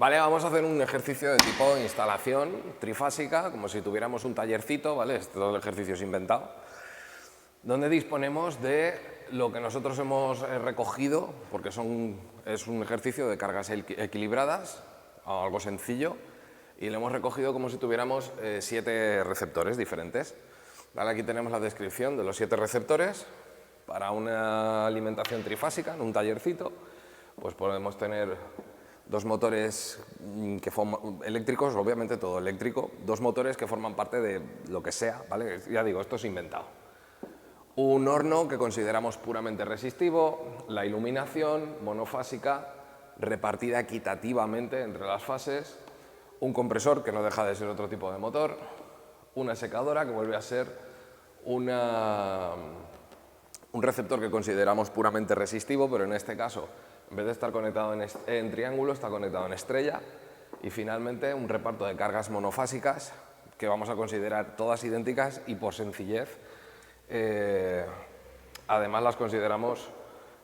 Vale, vamos a hacer un ejercicio de tipo instalación trifásica, como si tuviéramos un tallercito, ¿vale? Todo el ejercicio es inventado, donde disponemos de lo que nosotros hemos recogido, porque es un ejercicio de cargas equilibradas, algo sencillo, y lo hemos recogido como si tuviéramos 7 receptores diferentes. Vale, aquí tenemos la descripción de los 7 receptores para una alimentación trifásica en un tallercito. Pues podemos tener 2 motores eléctricos, obviamente todo eléctrico, 2 motores que forman parte de lo que sea, ¿vale? Ya digo, esto es inventado. Un horno que consideramos puramente resistivo, la iluminación monofásica repartida equitativamente entre las fases, un compresor que no deja de ser otro tipo de motor, una secadora que vuelve a ser un receptor que consideramos puramente resistivo, pero en este caso, en vez de estar conectado en triángulo, está conectado en estrella, y finalmente un reparto de cargas monofásicas que vamos a considerar todas idénticas y por sencillez además las consideramos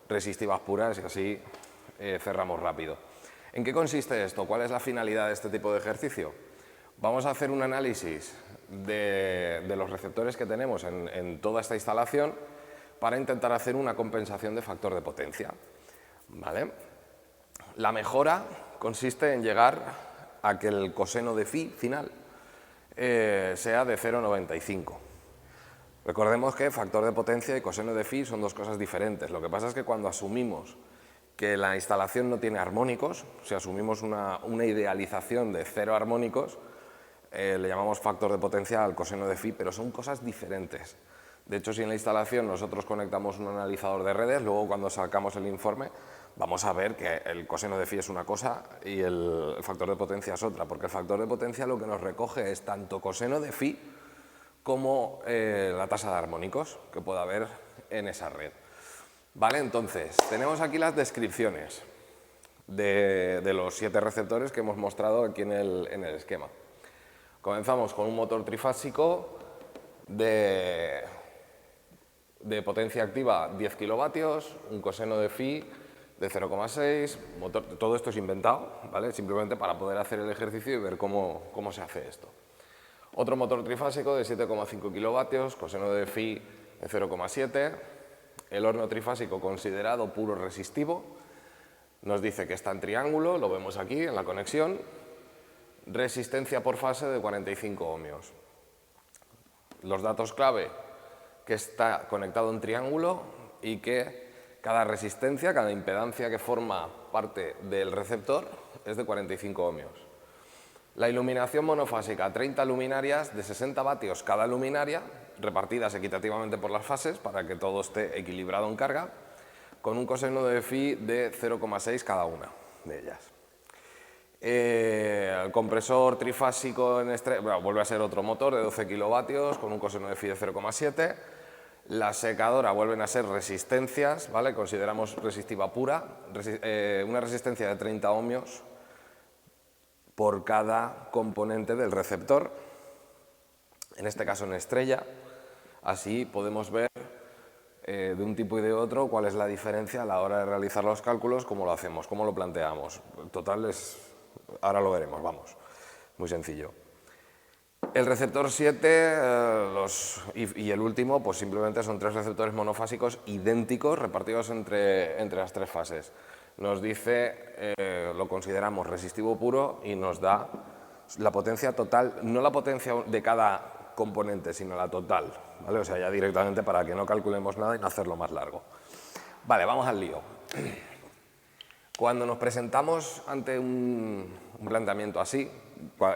resistivas puras y así cerramos rápido. ¿En qué consiste esto? ¿Cuál es la finalidad de este tipo de ejercicio? Vamos a hacer un análisis de los receptores que tenemos en toda esta instalación para intentar hacer una compensación de factor de potencia. ¿Vale? La mejora consiste en llegar a que el coseno de phi final sea de 0,95. Recordemos que factor de potencia y coseno de phi son dos cosas diferentes. Lo que pasa es que cuando asumimos que la instalación no tiene armónicos, si asumimos una idealización de 0 armónicos, le llamamos factor de potencia al coseno de phi, pero son cosas diferentes. De hecho, si en la instalación nosotros conectamos un analizador de redes, luego cuando sacamos el informe vamos a ver que el coseno de phi es una cosa y el factor de potencia es otra, porque el factor de potencia lo que nos recoge es tanto coseno de phi como la tasa de armónicos que pueda haber en esa red. Vale, entonces, tenemos aquí las descripciones de los 7 receptores que hemos mostrado aquí en el esquema. Comenzamos con un motor trifásico de potencia activa 10 kilovatios, un coseno de phi de 0,6, todo esto es inventado, ¿vale? Simplemente para poder hacer el ejercicio y ver cómo se hace esto. Otro motor trifásico de 7,5 kilovatios, coseno de phi de 0,7, el horno trifásico considerado puro resistivo, nos dice que está en triángulo, lo vemos aquí en la conexión, resistencia por fase de 45 ohmios. Los datos clave, que está conectado en triángulo y que cada resistencia, cada impedancia que forma parte del receptor es de 45 ohmios. La iluminación monofásica, 30 luminarias de 60 vatios cada luminaria, repartidas equitativamente por las fases para que todo esté equilibrado en carga, con un coseno de phi de 0,6 cada una de ellas. El compresor trifásico vuelve a ser otro motor de 12 kilovatios con un coseno de phi de 0,7. La secadora vuelven a ser resistencias, ¿vale? Consideramos resistiva pura, una resistencia de 30 ohmios por cada componente del receptor, en este caso en estrella. Así podemos ver de un tipo y de otro cuál es la diferencia a la hora de realizar los cálculos, cómo lo hacemos, cómo lo planteamos. Total, ahora lo veremos, vamos, muy sencillo. El receptor 7 y el último, pues simplemente son 3 receptores monofásicos idénticos repartidos entre las 3 fases. Nos dice, lo consideramos resistivo puro y nos da la potencia total, no la potencia de cada componente, sino la total, ¿vale? O sea, ya directamente para que no calculemos nada y no hacerlo más largo. Vale, vamos al lío. Cuando nos presentamos ante un planteamiento así,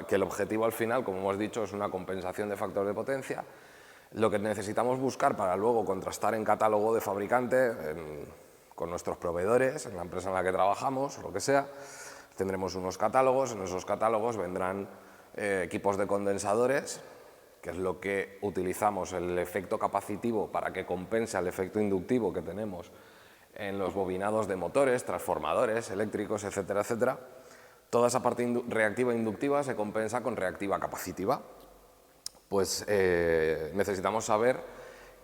que el objetivo al final, como hemos dicho, es una compensación de factor de potencia, lo que necesitamos buscar para luego contrastar en catálogo de fabricante, con nuestros proveedores, en la empresa en la que trabajamos, lo que sea, tendremos unos catálogos, en esos catálogos vendrán equipos de condensadores, que es lo que utilizamos, el efecto capacitivo para que compense el efecto inductivo que tenemos en los bobinados de motores, transformadores eléctricos, etcétera, etcétera. Toda esa parte reactiva e inductiva se compensa con reactiva capacitiva. Pues necesitamos saber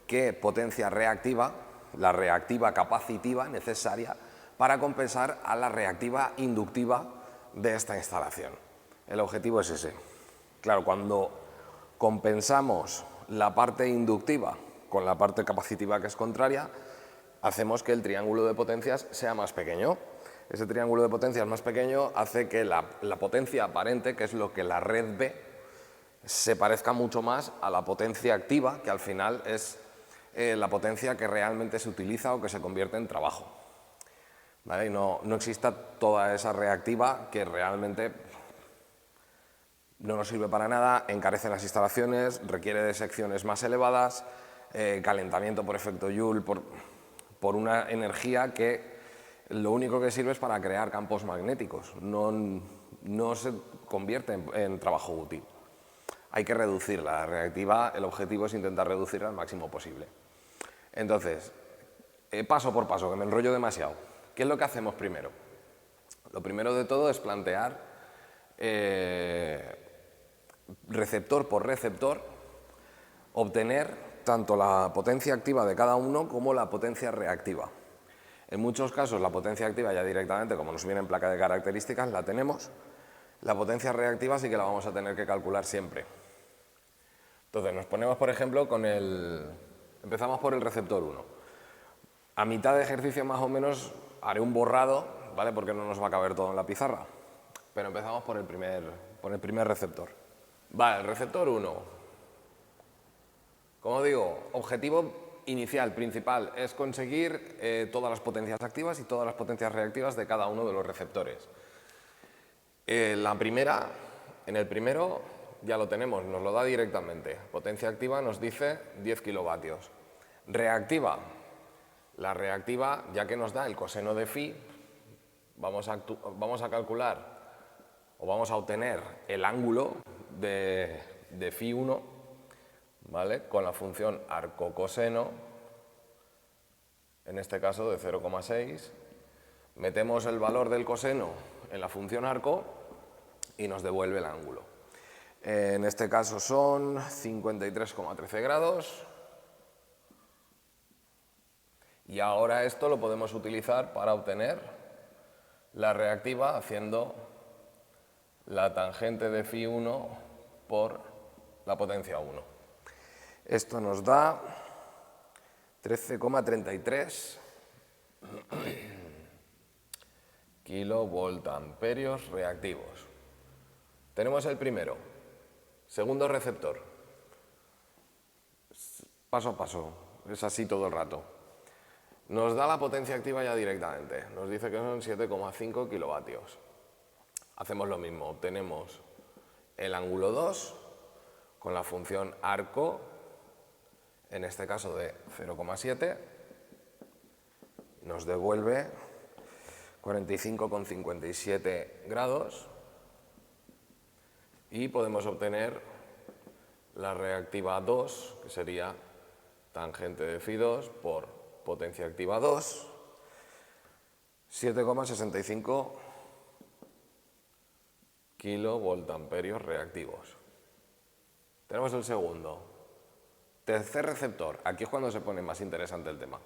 qué potencia reactiva, la reactiva capacitiva necesaria para compensar a la reactiva inductiva de esta instalación. El objetivo es ese. Claro, cuando compensamos la parte inductiva con la parte capacitiva que es contraria, hacemos que el triángulo de potencias sea más pequeño. Ese triángulo de potencias más pequeño hace que la potencia aparente, que es lo que la red ve, se parezca mucho más a la potencia activa, que al final es la potencia que realmente se utiliza o que se convierte en trabajo. ¿Vale? Y no exista toda esa reactiva que realmente no nos sirve para nada, encarece las instalaciones, requiere de secciones más elevadas, calentamiento por efecto Joule, por una energía que lo único que sirve es para crear campos magnéticos, no se convierte en trabajo útil. Hay que reducir la reactiva, el objetivo es intentar reducirla al máximo posible. Entonces, paso por paso, que me enrollo demasiado. ¿Qué es lo que hacemos primero? Lo primero de todo es plantear receptor por receptor, obtener tanto la potencia activa de cada uno como la potencia reactiva. En muchos casos la potencia activa ya directamente, como nos viene en placa de características, la tenemos. La potencia reactiva sí que la vamos a tener que calcular siempre. Entonces nos ponemos, por ejemplo, empezamos por el receptor 1. A mitad de ejercicio más o menos haré un borrado, ¿vale? Porque no nos va a caber todo en la pizarra. Pero empezamos por el primer receptor. Vale, el receptor 1. Como digo, objetivo inicial, principal, es conseguir todas las potencias activas y todas las potencias reactivas de cada uno de los receptores. En el primero ya lo tenemos, nos lo da directamente. Potencia activa nos dice 10 kilovatios. Reactiva. La reactiva, ya que nos da el coseno de phi, vamos a calcular o vamos a obtener el ángulo de phi 1, ¿vale? Con la función arco-coseno, en este caso de 0,6. Metemos el valor del coseno en la función arco y nos devuelve el ángulo. En este caso son 53,13 grados. Y ahora esto lo podemos utilizar para obtener la reactiva haciendo la tangente de phi 1 por la potencia 1. Esto nos da 13,33 kilovoltamperios reactivos. Tenemos el primero. Segundo receptor. Paso a paso, es así todo el rato. Nos da la potencia activa ya directamente, nos dice que son 7,5 kilovatios. Hacemos lo mismo, obtenemos el ángulo 2 con la función arco, en este caso de 0,7, nos devuelve 45,57 grados y podemos obtener la reactiva 2, que sería tangente de phi 2 por potencia activa 2, 7,65 kilovoltamperios reactivos. Tenemos el segundo. Tercer receptor. Aquí es cuando se pone más interesante el tema.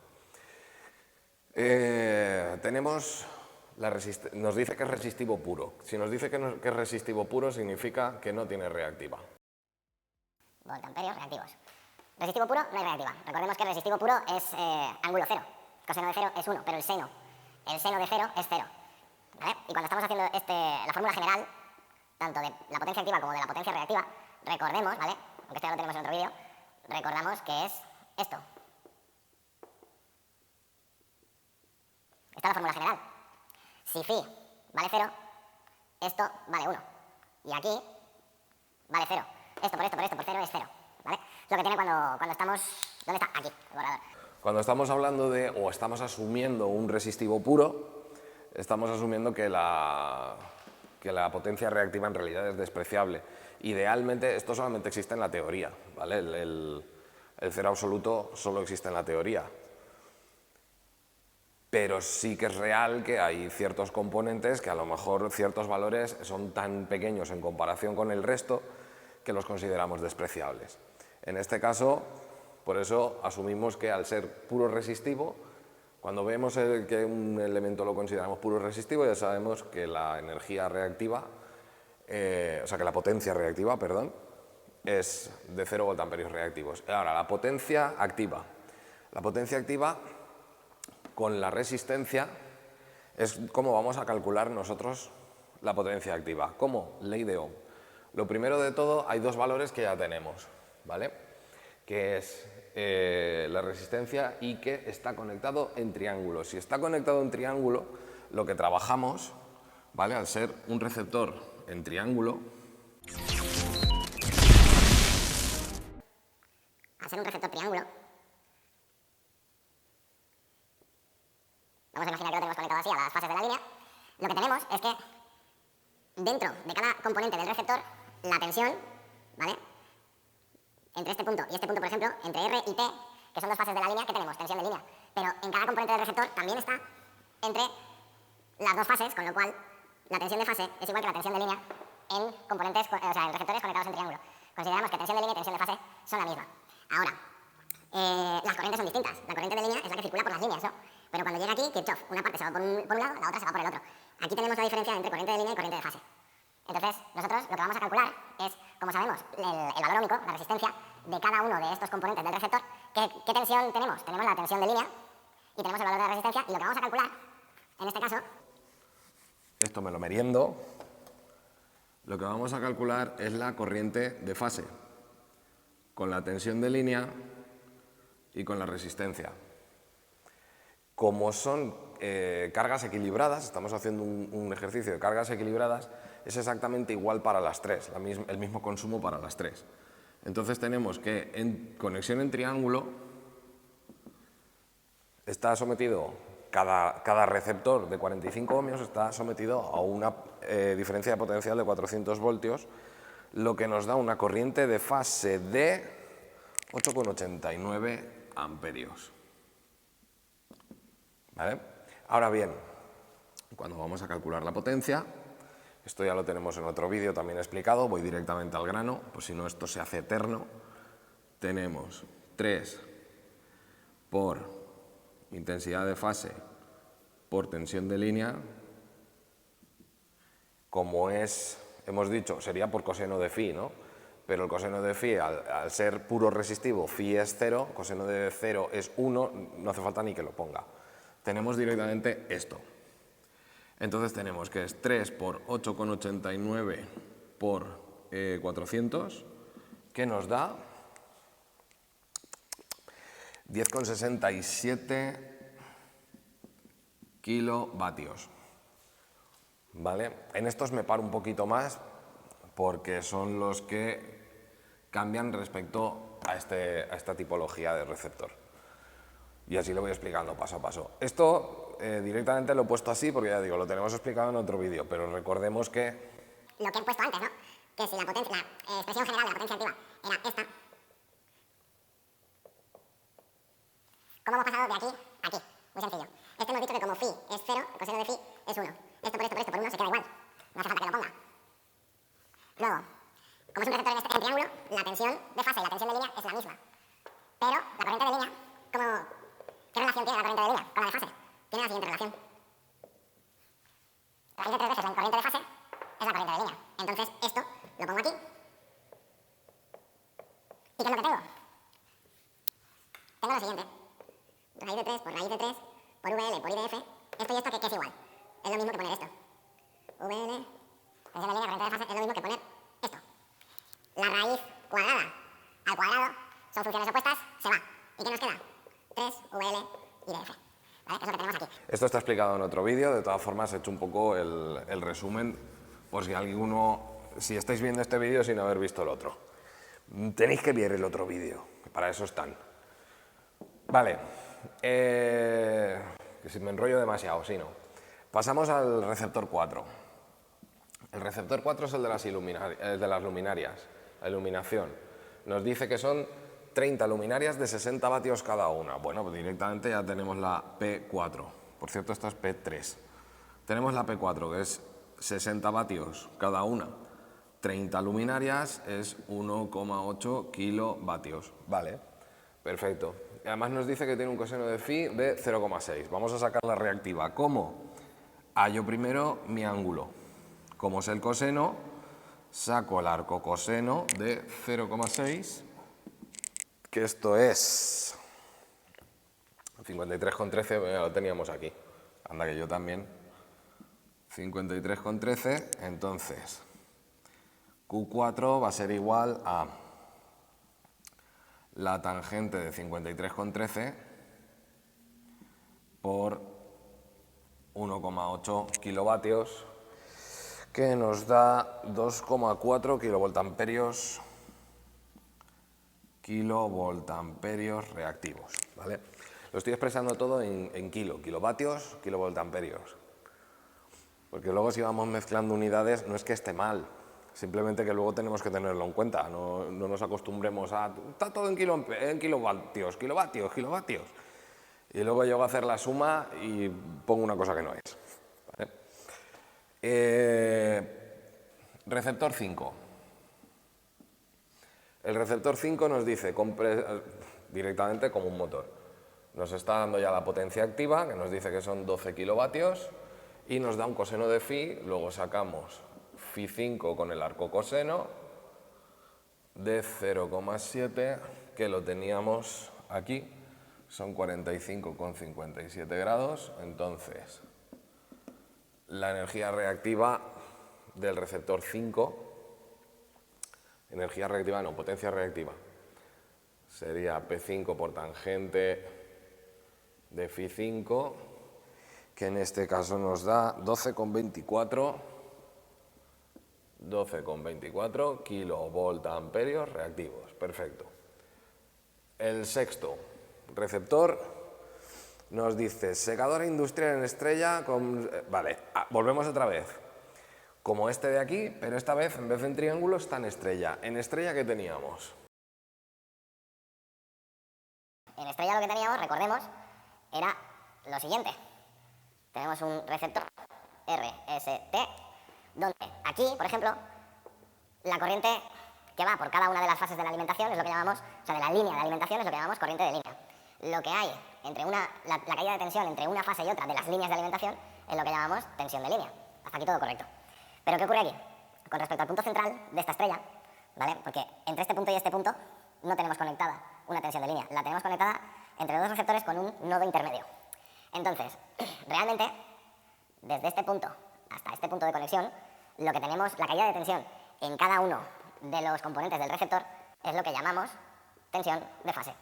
Nos dice que es resistivo puro. Si nos dice que es resistivo puro, significa que no tiene reactiva. Voltamperios reactivos. Resistivo puro, no hay reactiva. Recordemos que el resistivo puro es ángulo 0. Coseno de 0 es 1, pero el seno de 0 es 0. ¿Vale? Y cuando estamos haciendo la fórmula general, tanto de la potencia activa como de la potencia reactiva, recordemos, ¿vale? Aunque esto ya lo tenemos en otro vídeo, recordamos que es esto. Esta es la fórmula general. Si phi vale 0, esto vale 1. Y aquí vale 0. Esto por 0 es 0. ¿Vale? Es lo que tiene cuando estamos... ¿Dónde está? Aquí, el borrador. Cuando estamos hablando o estamos asumiendo un resistivo puro, estamos asumiendo que la potencia reactiva en realidad es despreciable. Idealmente, esto solamente existe en la teoría, ¿vale? El cero absoluto solo existe en la teoría. Pero sí que es real que hay ciertos componentes que a lo mejor ciertos valores son tan pequeños en comparación con el resto que los consideramos despreciables. En este caso, por eso asumimos que al ser puro resistivo, Cuando vemos que un elemento lo consideramos puro resistivo, ya sabemos que la energía reactiva, o sea que la potencia reactiva, perdón, es de 0 voltamperios reactivos. Ahora, la potencia activa. La potencia activa con la resistencia es como vamos a calcular nosotros la potencia activa. ¿Cómo? Ley de Ohm. Lo primero de todo, hay dos valores que ya tenemos, ¿vale? Que es la resistencia y que está conectado en triángulo. Si está conectado en triángulo, lo que trabajamos, ¿vale? Al ser un receptor en triángulo, al ser un receptor triángulo, vamos a imaginar que lo tenemos conectado así a las fases de la línea, lo que tenemos es que dentro de cada componente del receptor, la tensión, ¿vale? Entre este punto y este punto, por ejemplo, entre R y T, que son dos fases de la línea, que tenemos tensión de línea. Pero en cada componente del receptor también está entre las dos fases, con lo cual la tensión de fase es igual que la tensión de línea en componentes, o sea, en receptores conectados en triángulo. Consideramos que tensión de línea y tensión de fase son la misma. Ahora, las corrientes son distintas. La corriente de línea es la que circula por las líneas, ¿no? Pero cuando llega aquí, Kirchhoff, una parte se va por un lado, la otra se va por el otro. Aquí tenemos la diferencia entre corriente de línea y corriente de fase. Entonces, nosotros lo que vamos a calcular es, como sabemos, el valor óhmico, la resistencia de cada uno de estos componentes del receptor. ¿Qué tensión tenemos? Tenemos la tensión de línea y tenemos el valor de la resistencia, y lo que vamos a calcular, en este caso, esto me lo meriendo, lo que vamos a calcular es la corriente de fase, con la tensión de línea y con la resistencia. Como son cargas equilibradas, estamos haciendo un ejercicio de cargas equilibradas, es exactamente igual para las tres, el mismo consumo para las tres. Entonces tenemos que en conexión en triángulo está sometido, cada receptor de 45 ohmios está sometido a una diferencia de potencial de 400 voltios, lo que nos da una corriente de fase de 8,89 amperios. ¿Vale? Ahora bien, cuando vamos a calcular la potencia, esto ya lo tenemos en otro vídeo también explicado, voy directamente al grano, pues si no esto se hace eterno. Tenemos 3 por intensidad de fase por tensión de línea, como hemos dicho, sería por coseno de phi, ¿no? Pero el coseno de phi, al ser puro resistivo, phi es 0, coseno de 0 es 1, no hace falta ni que lo ponga. Tenemos directamente esto. Entonces tenemos que es 3 por 8,89 por 400, que nos da 10,67 kilovatios. ¿Vale? En estos me paro un poquito más porque son los que cambian respecto a esta tipología de receptor. Y así lo voy explicando paso a paso. Esto directamente lo he puesto así porque ya digo, lo tenemos explicado en otro vídeo, pero recordemos que lo que he puesto antes, ¿no? Que si la expresión general de la potencia activa era esta, ¿cómo hemos pasado de aquí a aquí? Muy sencillo. Esto hemos dicho que como phi es 0, el coseno de phi es 1. Esto por 1 se queda igual. No hace falta que lo ponga. Luego, como es un receptor en triángulo, la tensión de fase y la tensión de línea es la misma. Pero la corriente de línea, ¿qué relación tiene la corriente de línea con la de fase? Tiene la siguiente relación. Raíz de 3 veces la corriente de fase es la corriente de línea. Entonces esto lo pongo aquí. ¿Y qué es lo que tengo? Tengo lo siguiente. Raíz de 3 por raíz de 3 por VL por IDF. Esto y esto que es igual. Es lo mismo que poner esto. VL, tensión de línea, corriente de fase, es lo mismo que poner esto. La raíz cuadrada al cuadrado son funciones opuestas, se va. ¿Y qué nos queda? 3 VL IDF. ¿Vale? Es lo que tenemos aquí. esto está explicado en otro vídeo, de todas formas he hecho un poco el resumen por si estáis viendo este vídeo sin haber visto el otro. Tenéis que ver el otro vídeo, que para eso están. Vale, que si me enrollo demasiado, sí, no. Pasamos al receptor 4. El receptor 4 es el de las luminarias, la iluminación. Nos dice que son 30 luminarias de 60 vatios cada una. Bueno, pues directamente ya tenemos la P4. Por cierto, esta es P3. Tenemos la P4, que es 60 vatios cada una. 30 luminarias es 1,8 kilovatios. Vale, perfecto. Además nos dice que tiene un coseno de phi de 0,6. Vamos a sacar la reactiva. ¿Cómo? Hallo primero mi ángulo. Como sé el coseno, saco el arcocoseno de 0,6, que esto es 53,13, ya lo teníamos aquí. Anda que yo también. 53,13, entonces Q4 va a ser igual a la tangente de 53,13 por 1,8 kilovatios, que nos da 2,4 kilovoltamperios reactivos, ¿vale? Lo estoy expresando todo en kilovatios, kilovoltamperios. Porque luego si vamos mezclando unidades no es que esté mal, simplemente que luego tenemos que tenerlo en cuenta, no nos acostumbremos a... Está todo en kilovatios, kilovatios. Y luego llego a hacer la suma y pongo una cosa que no es. ¿Vale? Receptor 5. El receptor 5 nos dice directamente como un motor. Nos está dando ya la potencia activa, que nos dice que son 12 kilovatios, y nos da un coseno de phi, luego sacamos phi 5 con el arco coseno de 0,7, que lo teníamos aquí, son 45,57 grados, entonces la energía reactiva del receptor 5, potencia reactiva, sería P5 por tangente de phi 5, que en este caso nos da 12,24 kilovoltamperios reactivos. Perfecto. El sexto receptor nos dice secadora industrial en estrella con... Vale, volvemos otra vez. Como este de aquí, pero esta vez en vez de en triángulo está en estrella. ¿En estrella qué teníamos? En estrella lo que teníamos, recordemos, era lo siguiente. Tenemos un receptor RST, donde aquí, por ejemplo, la corriente que va por cada una de las fases de la alimentación es lo que llamamos, o sea, de la línea de alimentación es lo que llamamos corriente de línea. Lo que hay entre la caída de tensión entre una fase y otra de las líneas de alimentación es lo que llamamos tensión de línea. Hasta aquí todo correcto. Pero ¿qué ocurre aquí? Con respecto al punto central de esta estrella, ¿vale? Porque entre este punto y este punto no tenemos conectada una tensión de línea, la tenemos conectada entre dos receptores con un nodo intermedio. Entonces, realmente, desde este punto hasta este punto de conexión, lo que tenemos, la caída de tensión en cada uno de los componentes del receptor es lo que llamamos tensión de fase.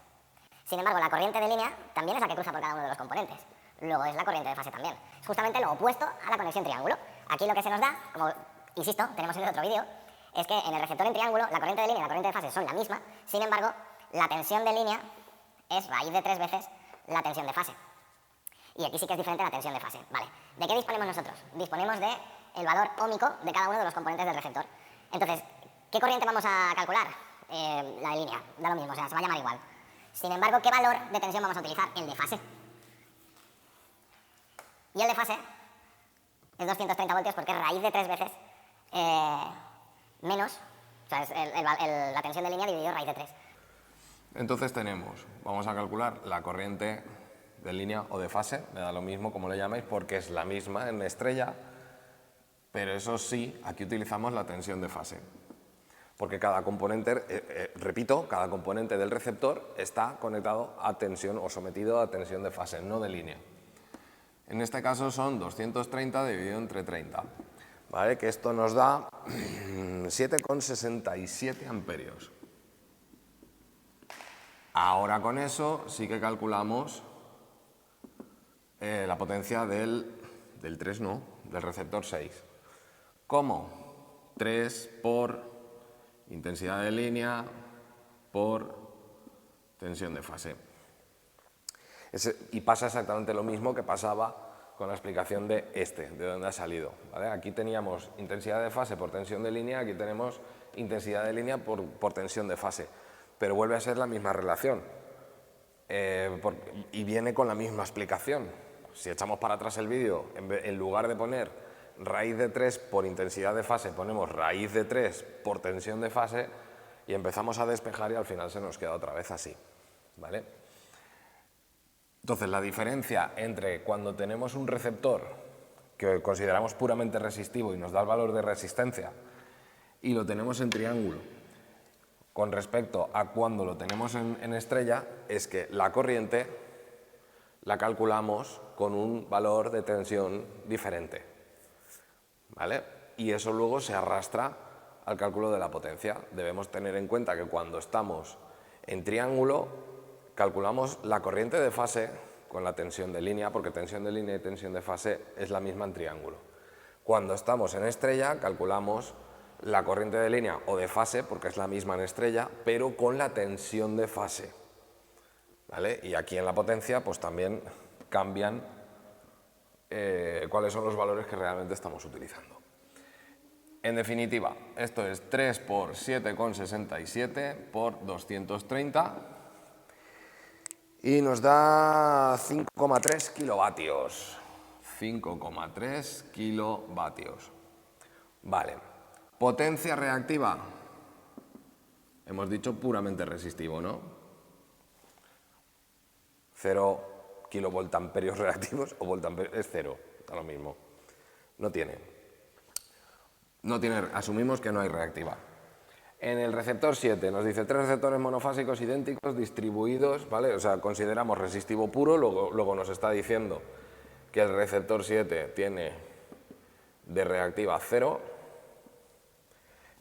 Sin embargo, la corriente de línea también es la que cruza por cada uno de los componentes. Luego es la corriente de fase también. Es justamente lo opuesto a la conexión triángulo. Aquí lo que se nos da, como insisto, tenemos en el otro vídeo, es que en el receptor en triángulo la corriente de línea y la corriente de fase son la misma, sin embargo, la tensión de línea es raíz de 3 veces la tensión de fase. Y aquí sí que es diferente la tensión de fase. Vale. ¿De qué disponemos nosotros? Disponemos del valor óhmico de cada uno de los componentes del receptor. Entonces, ¿qué corriente vamos a calcular? La de línea, da lo mismo, o sea, se va a llamar igual. Sin embargo, ¿qué valor de tensión vamos a utilizar? El de fase. Y el de fase es 230 voltios porque es raíz de 3 veces menos, o sea, es la tensión de línea dividido raíz de 3. Entonces vamos a calcular la corriente de línea o de fase, me da lo mismo como le llamáis, porque es la misma en estrella, pero eso sí, aquí utilizamos la tensión de fase. Porque cada componente, repito, cada componente del receptor está conectado a tensión o sometido a tensión de fase, no de línea. En este caso son 230 dividido entre 30, ¿vale? Que esto nos da 7,67 amperios. Ahora con eso sí que calculamos la potencia del 3, no, del receptor 6. ¿Cómo? 3 por intensidad de línea por tensión de fase. Y pasa exactamente lo mismo que pasaba con la explicación de de donde ha salido, ¿vale? Aquí teníamos intensidad de fase por tensión de línea, aquí tenemos intensidad de línea por tensión de fase, pero vuelve a ser la misma relación y viene con la misma explicación. Si echamos para atrás el vídeo, en lugar de poner raíz de 3 por intensidad de fase, ponemos raíz de 3 por tensión de fase y empezamos a despejar y al final se nos queda otra vez así, ¿vale? Entonces, la diferencia entre cuando tenemos un receptor que consideramos puramente resistivo y nos da el valor de resistencia y lo tenemos en triángulo con respecto a cuando lo tenemos en estrella es que la corriente la calculamos con un valor de tensión diferente, ¿vale? Y eso luego se arrastra al cálculo de la potencia. Debemos tener en cuenta que cuando estamos en triángulo calculamos la corriente de fase con la tensión de línea, porque tensión de línea y tensión de fase es la misma en triángulo. Cuando estamos en estrella calculamos la corriente de línea o de fase, porque es la misma en estrella, pero con la tensión de fase, ¿vale? Y aquí en la potencia pues también cambian cuáles son los valores que realmente estamos utilizando. En definitiva, esto es 3 por 7,67 por 230 y nos da 5,3 kilovatios. 5,3 kilovatios. Vale. Potencia reactiva. Hemos dicho puramente resistivo, ¿no? 0 kilovoltamperios reactivos o voltamperios, es 0, da lo mismo. No tiene, asumimos que no hay reactiva. En el receptor 7 nos dice 3 receptores monofásicos idénticos distribuidos, ¿vale? O sea, consideramos resistivo puro, luego nos está diciendo que el receptor 7 tiene de reactiva 0.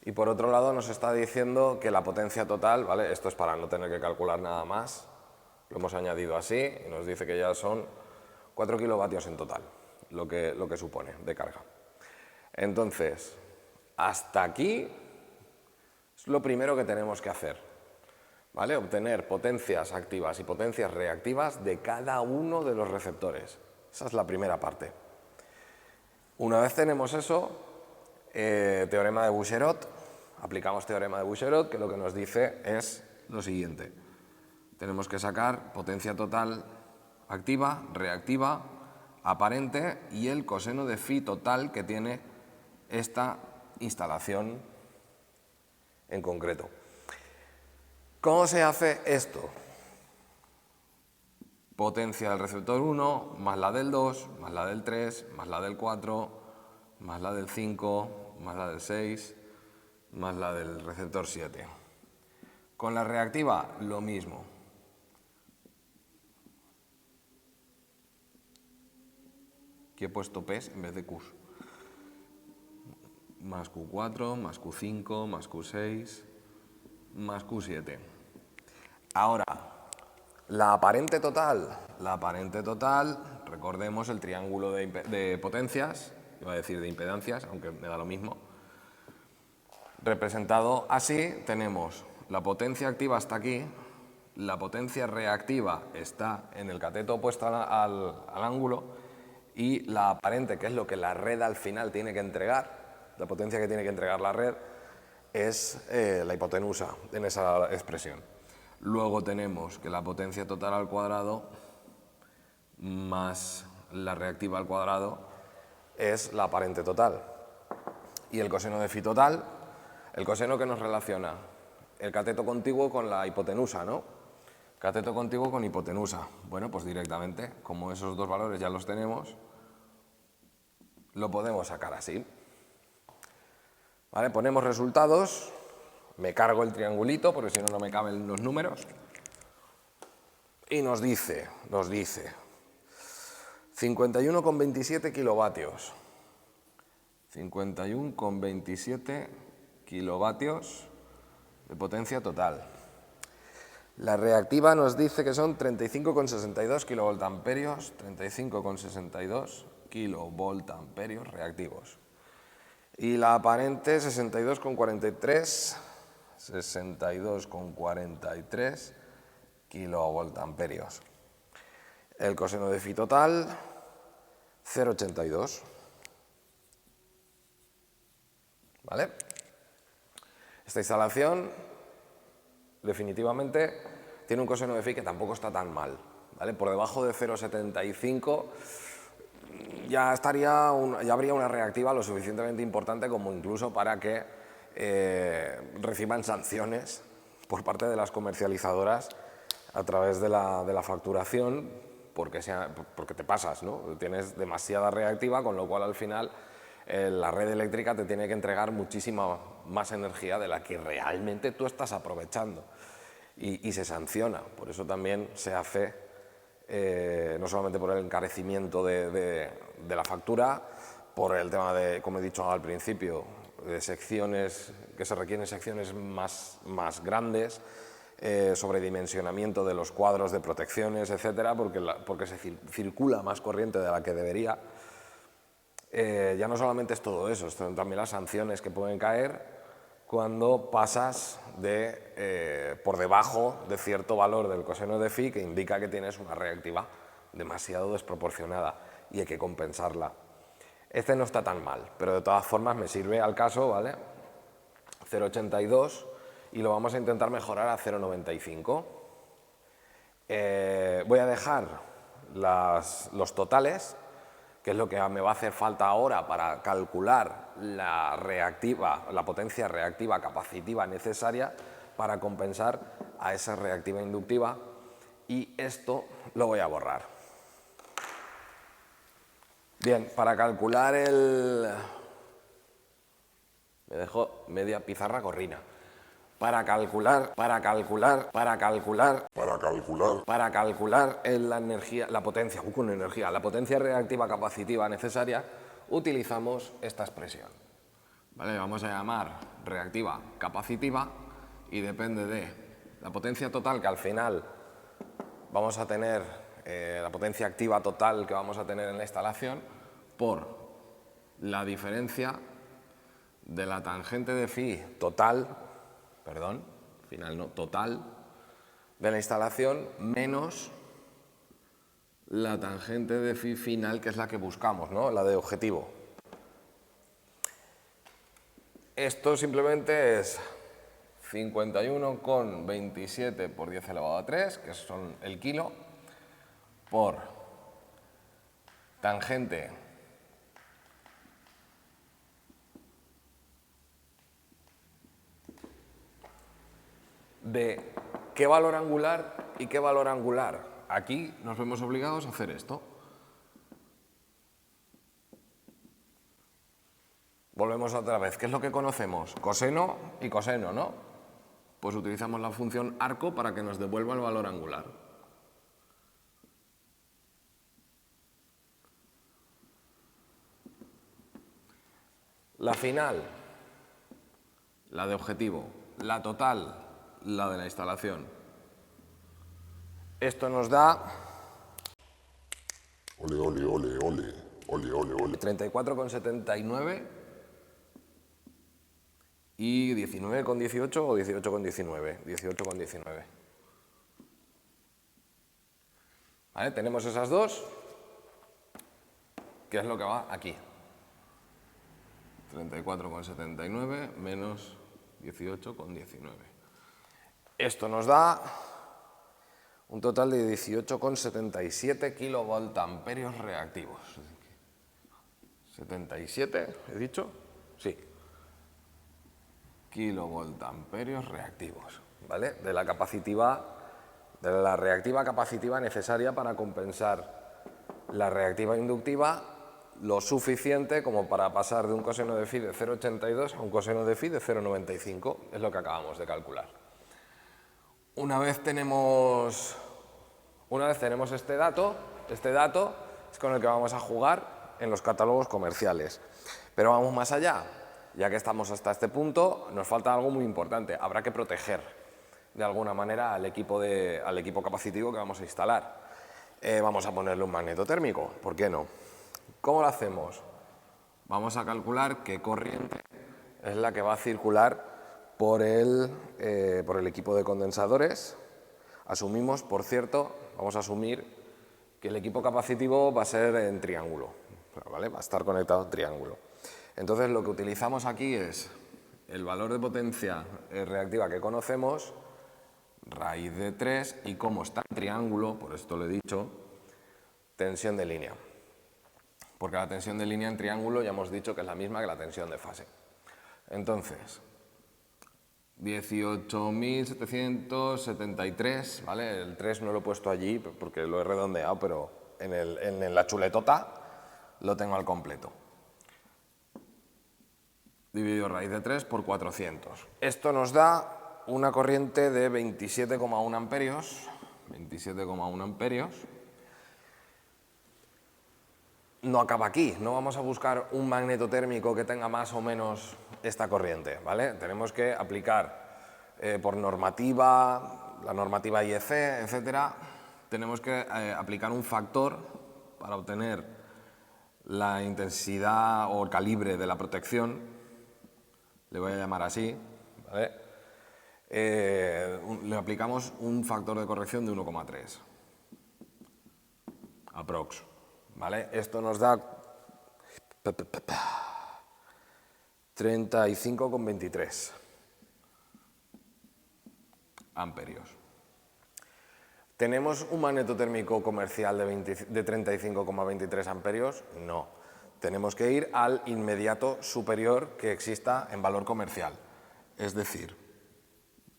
Y por otro lado nos está diciendo que la potencia total, ¿vale? Esto es para no tener que calcular nada más, lo hemos añadido así y nos dice que ya son 4 kilovatios en total, lo que supone de carga. Entonces, hasta aquí es lo primero que tenemos que hacer, ¿vale? Obtener potencias activas y potencias reactivas de cada uno de los receptores. Esa es la primera parte. Una vez tenemos eso, teorema de Boucherot, aplicamos teorema de Boucherot, que lo que nos dice es lo siguiente. Tenemos que sacar potencia total activa, reactiva, aparente y el coseno de phi total que tiene esta instalación en concreto. ¿Cómo se hace esto? Potencia del receptor 1 más la del 2, más la del 3, más la del 4, más la del 5, más la del 6, más la del receptor 7. Con la reactiva, lo mismo. Aquí he puesto P's en vez de Q's. Más Q4, más Q5, más Q6, más Q7. Ahora, la aparente total, recordemos el triángulo de potencias, iba a decir de impedancias, aunque me da lo mismo. Representado así, tenemos la potencia activa hasta aquí, la potencia reactiva está en el cateto opuesto al ángulo y la aparente, que es lo que la red al final tiene que entregar, la potencia que tiene que entregar la red, es la hipotenusa en esa expresión. Luego tenemos que la potencia total al cuadrado más la reactiva al cuadrado es la aparente total. Y el coseno de phi total, el coseno que nos relaciona el cateto contiguo con la hipotenusa, ¿no? Cateto contiguo con hipotenusa. Bueno, pues directamente, como esos dos valores ya los tenemos, lo podemos sacar así. ¿Vale? Ponemos resultados, me cargo el triangulito porque si no, no me caben los números. Y nos dice 51,27 kilovatios. 51,27 kilovatios de potencia total. La reactiva nos dice que son 35,62 kilovoltamperios, 35,62 kilovoltamperios reactivos. Y la aparente 62,43 kilovoltamperios. El coseno de phi total 0,82. ¿Vale? Esta instalación definitivamente tiene un coseno de phi que tampoco está tan mal, ¿vale? Por debajo de 0,75 ya habría una reactiva lo suficientemente importante como incluso para que reciban sanciones por parte de las comercializadoras a través de la facturación porque te pasas, ¿no? Tienes demasiada reactiva, con lo cual al final la red eléctrica te tiene que entregar muchísima más energía de la que realmente tú estás aprovechando y se sanciona. Por eso también se hace, no solamente por el encarecimiento de la factura, por el tema de, como he dicho al principio, de secciones, que se requieren secciones más grandes, sobredimensionamiento de los cuadros de protecciones, etcétera, porque se circula más corriente de la que debería. Ya no solamente es todo eso, son también las sanciones que pueden caer cuando pasas por debajo de cierto valor del coseno de phi, que indica que tienes una reactiva demasiado desproporcionada y hay que compensarla. Este no está tan mal, pero de todas formas me sirve al caso, ¿vale? 0,82 y lo vamos a intentar mejorar a 0,95. Voy a dejar los totales, que es lo que me va a hacer falta ahora para calcular la potencia reactiva capacitiva necesaria para compensar a esa reactiva inductiva, y esto lo voy a borrar. Bien, para calcular me dejo media pizarra gorrina. Para calcular la energía, la potencia reactiva capacitiva necesaria, utilizamos esta expresión. ¿Vale? Vamos a llamar reactiva capacitiva y depende de la potencia total que al final vamos a tener, la potencia activa total que vamos a tener en la instalación, por la diferencia de la tangente de phi total, total de la instalación menos la tangente de phi final, que es la que buscamos, ¿no? La de objetivo. Esto simplemente es 51,27 por 10 elevado a 3, que son el kilo, por tangente de qué valor angular y qué valor angular. Aquí nos vemos obligados a hacer esto. Volvemos otra vez. ¿Qué es lo que conocemos? Coseno y coseno, ¿no? Pues utilizamos la función arco para que nos devuelva el valor angular. La final, la de objetivo. La total, la de la instalación. Esto nos da 34,79 y 19,18 o 18,19. 18,19. ¿Vale? Tenemos esas dos, que es lo que va aquí. 34,79 menos 18,19. Esto nos da un total de 18,77 kilovoltamperios reactivos. ¿77? ¿He dicho? Sí. Kilovoltamperios reactivos, ¿vale? De la reactiva capacitiva necesaria para compensar la reactiva inductiva, lo suficiente como para pasar de un coseno de phi de 0,82 a un coseno de phi de 0,95, es lo que acabamos de calcular. Una vez tenemos este dato es con el que vamos a jugar en los catálogos comerciales. Pero vamos más allá. Ya que estamos hasta este punto, nos falta algo muy importante. Habrá que proteger de alguna manera al equipo capacitivo que vamos a instalar. Vamos a ponerle un magneto térmico, ¿por qué no? ¿Cómo lo hacemos? Vamos a calcular qué corriente es la que va a circular por el equipo de condensadores. Asumimos, por cierto, vamos a asumir que el equipo capacitivo va a ser en triángulo, ¿vale? Va a estar conectado en triángulo. Entonces lo que utilizamos aquí es el valor de potencia reactiva que conocemos, raíz de 3, y como está en triángulo, por esto lo he dicho, tensión de línea. Porque la tensión de línea en triángulo ya hemos dicho que es la misma que la tensión de fase. Entonces, 18.773, ¿vale? El 3 no lo he puesto allí porque lo he redondeado, pero en la chuletota lo tengo al completo. Dividido raíz de 3 por 400. Esto nos da una corriente de 27,1 amperios. 27,1 amperios. No acaba aquí, no vamos a buscar un magneto térmico que tenga más o menos esta corriente, ¿vale? Tenemos que aplicar por normativa, la normativa IEC, etcétera, tenemos que aplicar un factor para obtener la intensidad o el calibre de la protección, le voy a llamar así, ¿vale? Le aplicamos un factor de corrección de 1,3, aprox. ¿Vale? Esto nos da 35,23 amperios. ¿Tenemos un magneto térmico comercial de 35,23 amperios? No. Tenemos que ir al inmediato superior que exista en valor comercial. Es decir,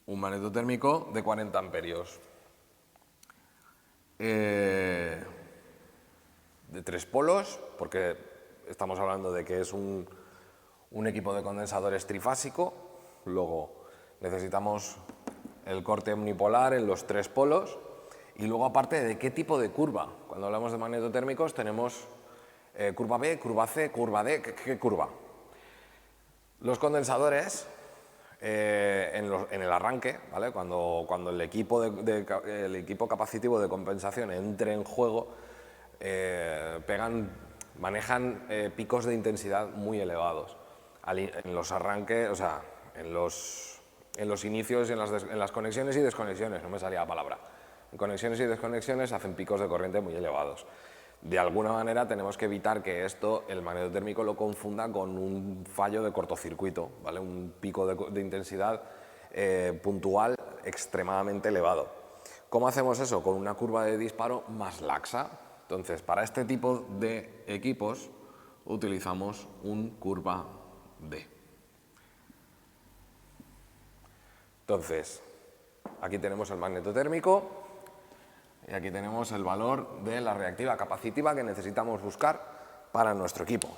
un magneto térmico de 40 amperios. De 3 polos, porque estamos hablando de que es un equipo de condensadores trifásico, luego necesitamos el corte omnipolar en los 3 polos, y luego aparte de qué tipo de curva. Cuando hablamos de magnetotérmicos tenemos curva B, curva C, curva D, ¿qué curva? Los condensadores, en el arranque, ¿vale? Cuando el equipo capacitivo de compensación entre en juego, manejan picos de intensidad muy elevados en los arranques, o sea, en los inicios y en las conexiones y desconexiones, no me salía la palabra. En conexiones y desconexiones hacen picos de corriente muy elevados. De alguna manera tenemos que evitar que el magneto térmico lo confunda con un fallo de cortocircuito, ¿vale? Un pico de intensidad puntual extremadamente elevado. ¿Cómo hacemos eso? Con una curva de disparo más laxa. Entonces, para este tipo de equipos utilizamos un curva D. Entonces, aquí tenemos el magneto térmico y aquí tenemos el valor de la reactiva capacitiva que necesitamos buscar para nuestro equipo.